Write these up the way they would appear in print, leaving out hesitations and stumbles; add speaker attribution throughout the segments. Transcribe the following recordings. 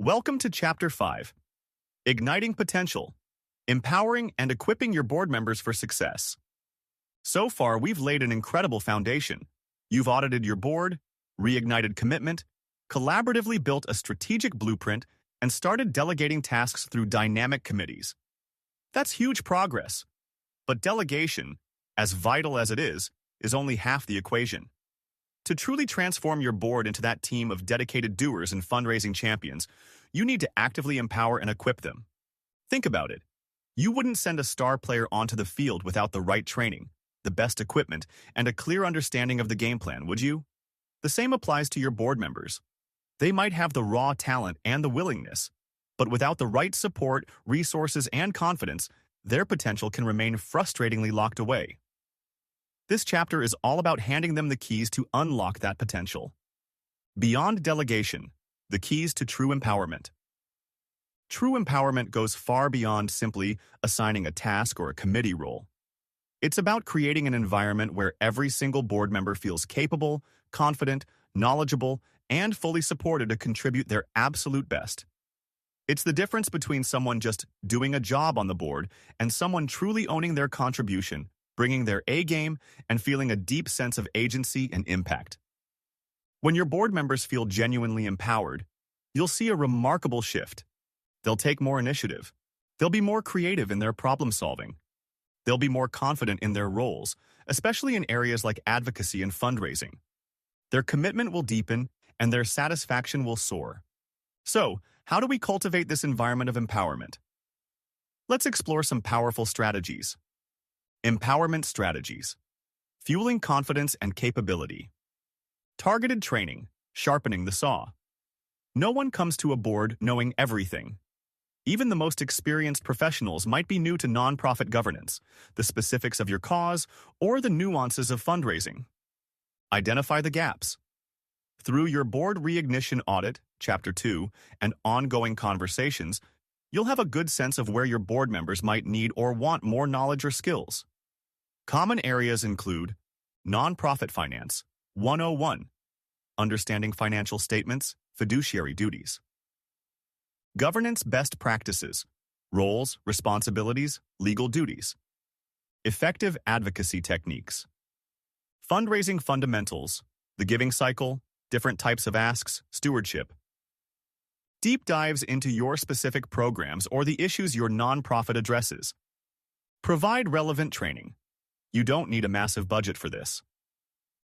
Speaker 1: Welcome to Chapter 5, Igniting Potential, Empowering and Equipping Your Board Members for Success. So far, we've laid an incredible foundation. You've audited your board, reignited commitment, collaboratively built a strategic blueprint, and started delegating tasks through dynamic committees. That's huge progress. But delegation, as vital as it is only half the equation. To truly transform your board into that team of dedicated doers and fundraising champions, you need to actively empower and equip them. Think about it. You wouldn't send a star player onto the field without the right training, the best equipment, and a clear understanding of the game plan, would you? The same applies to your board members. They might have the raw talent and the willingness, but without the right support, resources, and confidence, their potential can remain frustratingly locked away. This chapter is all about handing them the keys to unlock that potential. Beyond delegation, the keys to true empowerment. True empowerment goes far beyond simply assigning a task or a committee role. It's about creating an environment where every single board member feels capable, confident, knowledgeable, and fully supported to contribute their absolute best. It's the difference between someone just doing a job on the board and someone truly owning their contribution, bringing their A game, and feeling a deep sense of agency and impact. When your board members feel genuinely empowered, you'll see a remarkable shift. They'll take more initiative. They'll be more creative in their problem solving. They'll be more confident in their roles, especially in areas like advocacy and fundraising. Their commitment will deepen, and their satisfaction will soar. So, how do we cultivate this environment of empowerment? Let's explore some powerful strategies. Empowerment strategies. Fueling confidence and capability. Targeted training, sharpening the saw. No one comes to a board knowing everything. Even the most experienced professionals might be new to nonprofit governance, the specifics of your cause, or the nuances of fundraising. Identify the gaps. Through your board reignition audit, Chapter 2, and ongoing conversations, you'll have a good sense of where your board members might need or want more knowledge or skills. Common areas include nonprofit finance, 101, understanding financial statements, fiduciary duties. Governance best practices, roles, responsibilities, legal duties. Effective advocacy techniques. Fundraising fundamentals, the giving cycle, different types of asks, stewardship. Deep dives into your specific programs or the issues your nonprofit addresses. Provide relevant training. You don't need a massive budget for this.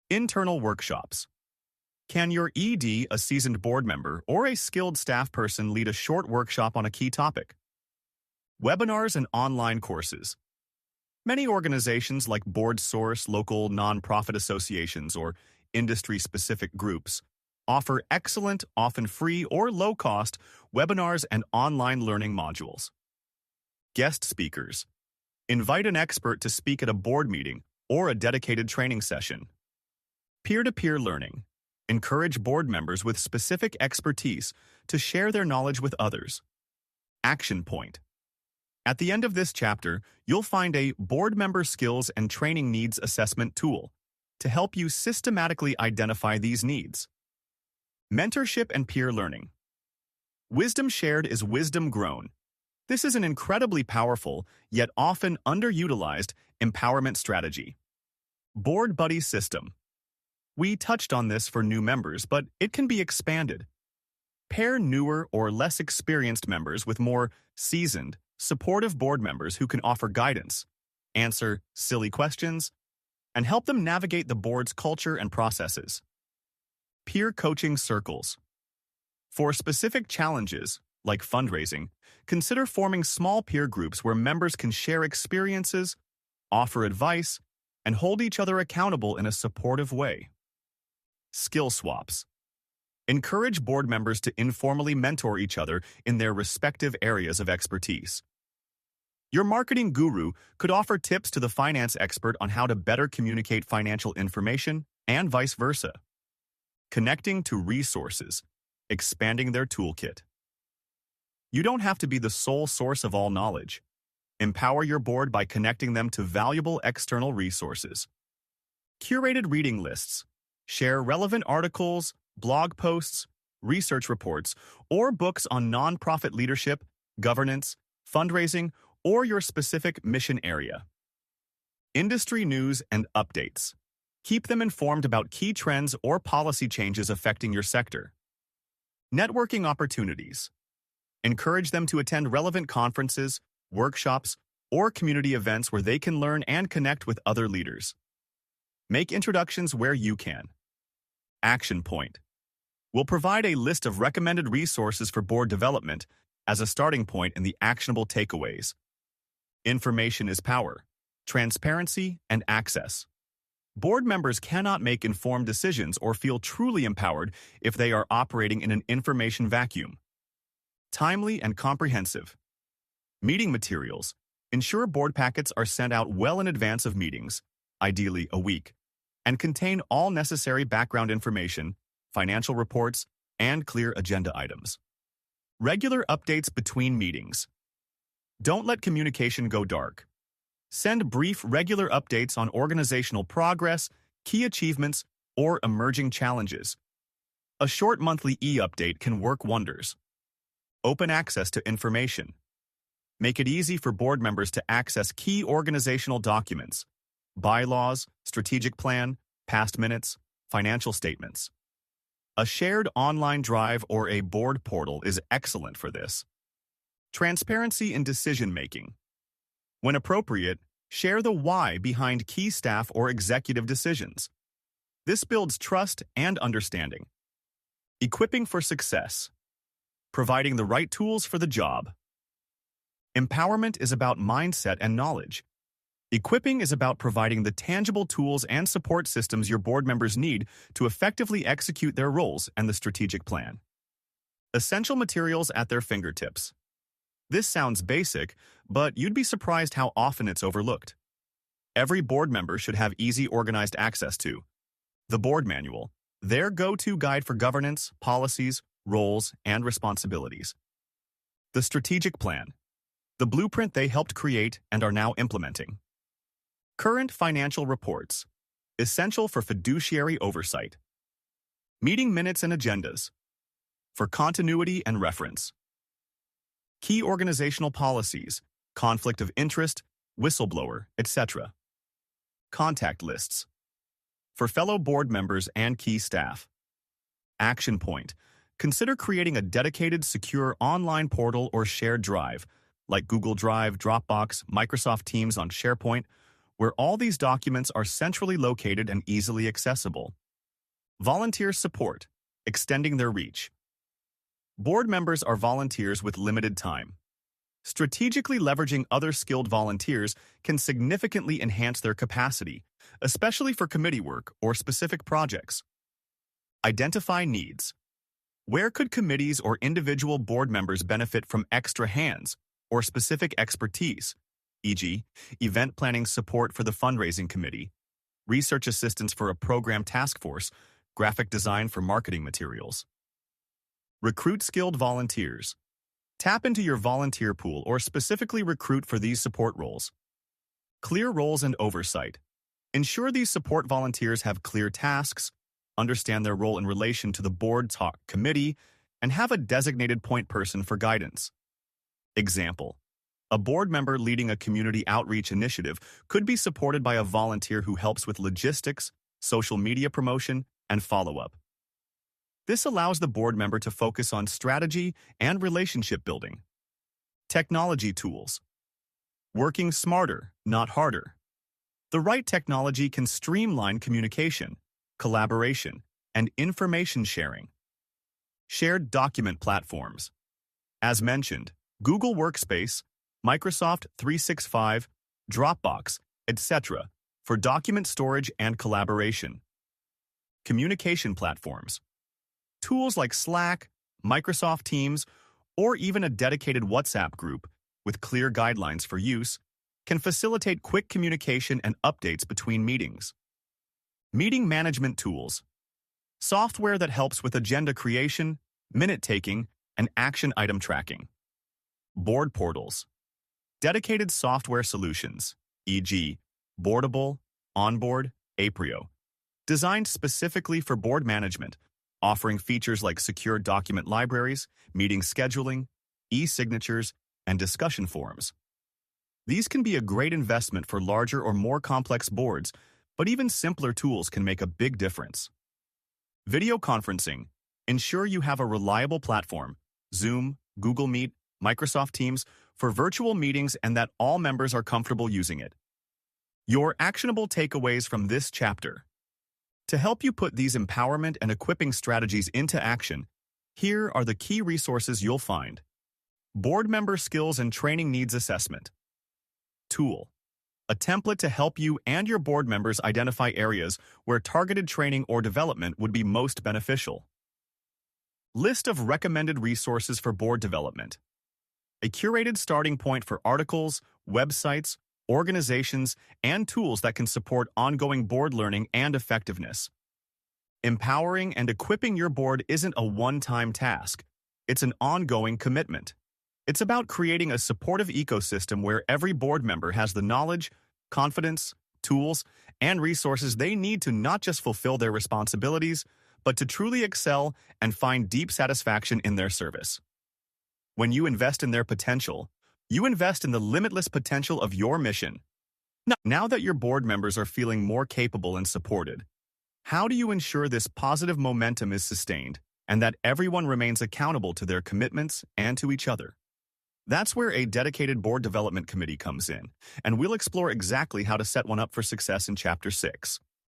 Speaker 1: Internal workshops. Can your ED, a seasoned board member, or a skilled staff person lead a short workshop on a key topic? Webinars and online courses. Many organizations like BoardSource, local nonprofit associations, or industry-specific groups offer excellent, often free or low-cost webinars and online learning modules. Guest speakers. Invite an expert to speak at a board meeting or a dedicated training session. Peer-to-peer learning. Encourage board members with specific expertise to share their knowledge with others. Action point. At the end of this chapter, you'll find a board member skills and training needs assessment tool to help you systematically identify these needs. Mentorship and peer learning. Wisdom shared is wisdom grown. This is an incredibly powerful, yet often underutilized, empowerment strategy. Board buddy system. We touched on this for new members, but it can be expanded. Pair newer or less experienced members with more seasoned, supportive board members who can offer guidance, answer silly questions, and help them navigate the board's culture and processes. Peer coaching circles. For specific challenges, like fundraising, consider forming small peer groups where members can share experiences, offer advice, and hold each other accountable in a supportive way. Skill swaps. Encourage board members to informally mentor each other in their respective areas of expertise. Your marketing guru could offer tips to the finance expert on how to better communicate financial information and vice versa. Connecting to resources, expanding their toolkit. You don't have to be the sole source of all knowledge. Empower your board by connecting them to valuable external resources. Curated reading lists. Share relevant articles, blog posts, research reports, or books on nonprofit leadership, governance, fundraising, or your specific mission area. Industry news and updates. Keep them informed about key trends or policy changes affecting your sector. Networking opportunities. Encourage them to attend relevant conferences, workshops, or community events where they can learn and connect with other leaders. Make introductions where you can. Action point. We'll provide a list of recommended resources for board development as a starting point in the actionable takeaways. Information is power, transparency, and access. Board members cannot make informed decisions or feel truly empowered if they are operating in an information vacuum. Timely and comprehensive. Meeting materials. Ensure board packets are sent out well in advance of meetings, ideally a week, and contain all necessary background information, financial reports, and clear agenda items. Regular updates between meetings. Don't let communication go dark. Send brief, regular updates on organizational progress, key achievements, or emerging challenges. A short monthly e-update can work wonders. Open access to information. Make it easy for board members to access key organizational documents, bylaws, strategic plan, past minutes, financial statements. A shared online drive or a board portal is excellent for this. Transparency in decision-making. When appropriate, share the why behind key staff or executive decisions. This builds trust and understanding. Equipping for success. Providing the right tools for the job. Empowerment is about mindset and knowledge. Equipping is about providing the tangible tools and support systems your board members need to effectively execute their roles and the strategic plan. Essential materials at their fingertips. This sounds basic, but you'd be surprised how often it's overlooked. Every board member should have easy, organized access to the Board Manual, their go-to guide for governance, policies, roles, and responsibilities. The Strategic Plan, the blueprint they helped create and are now implementing. Current financial reports, essential for fiduciary oversight. Meeting minutes and agendas, for continuity and reference. Key organizational policies, conflict of interest, whistleblower, etc. Contact lists, for fellow board members and key staff. Action point, consider creating a dedicated, secure online portal or shared drive, like Google Drive, Dropbox, Microsoft Teams on SharePoint, where all these documents are centrally located and easily accessible. Volunteer support, extending their reach. Board members are volunteers with limited time. Strategically leveraging other skilled volunteers can significantly enhance their capacity, especially for committee work or specific projects. Identify needs. Where could committees or individual board members benefit from extra hands or specific expertise, e.g., event planning support for the fundraising committee, research assistance for a program task force, graphic design for marketing materials. Recruit skilled volunteers. Tap into your volunteer pool or specifically recruit for these support roles. Clear roles and oversight. Ensure these support volunteers have clear tasks, understand their role in relation to the board talk committee, and have a designated point person for guidance. Example: a board member leading a community outreach initiative could be supported by a volunteer who helps with logistics, social media promotion, and follow-up. This allows the board member to focus on strategy and relationship building. Technology tools. Working smarter, not harder. The right technology can streamline communication, collaboration, and information sharing. Shared document platforms. As mentioned, Google Workspace, Microsoft 365, Dropbox, etc., for document storage and collaboration. Communication platforms. Tools like Slack, Microsoft Teams, or even a dedicated WhatsApp group with clear guidelines for use can facilitate quick communication and updates between meetings. Meeting management tools. Software that helps with agenda creation, minute-taking, and action item tracking. Board portals. Dedicated software solutions, e.g., Boardable, Onboard, Aprio, designed specifically for board management, offering features like secure document libraries, meeting scheduling, e-signatures, and discussion forums. These can be a great investment for larger or more complex boards, but even simpler tools can make a big difference. Video conferencing. Ensure you have a reliable platform, Zoom, Google Meet, Microsoft Teams, for virtual meetings and that all members are comfortable using it. Your actionable takeaways from this chapter. To help you put these empowerment and equipping strategies into action, here are the key resources you'll find. Board member skills and training needs assessment. Tool. A template to help you and your board members identify areas where targeted training or development would be most beneficial. List of recommended resources for board development. A curated starting point for articles, websites, organizations, and tools that can support ongoing board learning and effectiveness. Empowering and equipping your board isn't a one-time task. It's an ongoing commitment. It's about creating a supportive ecosystem where every board member has the knowledge, confidence, tools, and resources they need to not just fulfill their responsibilities, but to truly excel and find deep satisfaction in their service. When you invest in their potential, you invest in the limitless potential of your mission. Now that your board members are feeling more capable and supported, how do you ensure this positive momentum is sustained and that everyone remains accountable to their commitments and to each other? That's where a dedicated board development committee comes in, and we'll explore exactly how to set one up for success in Chapter 6.